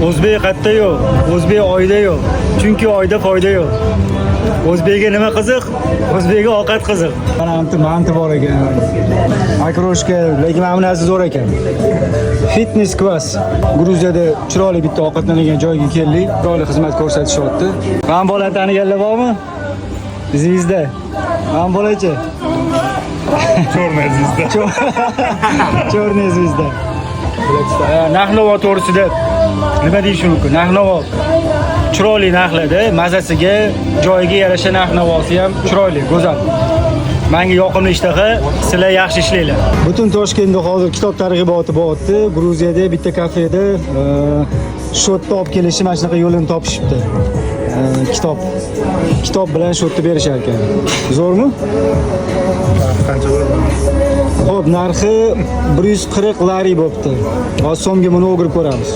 O'zbek qayerda yo'q, O'zbek oyda yo'q. Chunki oyda foyda yo'q. O'zbekga nima qiziq? O'zbekga ovqat qiziq. Manti bor ekan. Makroshka, lekin mana bu narsa zo'r ekan. Fitness class. Gruziyada chiroyli bitta ovqatlanadigan joyga keldik. Chiroyli xizmat ko'rsatishyapti. Men bola taniganlar bormi? Bizda. Men bolachi. Черная звезда. Черная звезda. Narx-navo to'g'risida nima deyish mumkin? Narx-navo chiroyli narxlarda, mazasiga, joyiga yarasha narx-navosi ham chiroyli, go'zal. Menga yoqimli ishtaha, sizlar yaxshi ishlanglar. Butun Toshkentda hozir kitob targ'iboti bo'lyapti. Gruziyada bitta kafeda shotni olib kelishi mana shunaqa yo'lini topishibdi. Kitob bilan shotni berishar ekan. Zo'rmi? Qancha bo'ladi? Xo'p, narxi 140 lari bo'pti. Hozir so'mga buni o'girib ko'ramiz.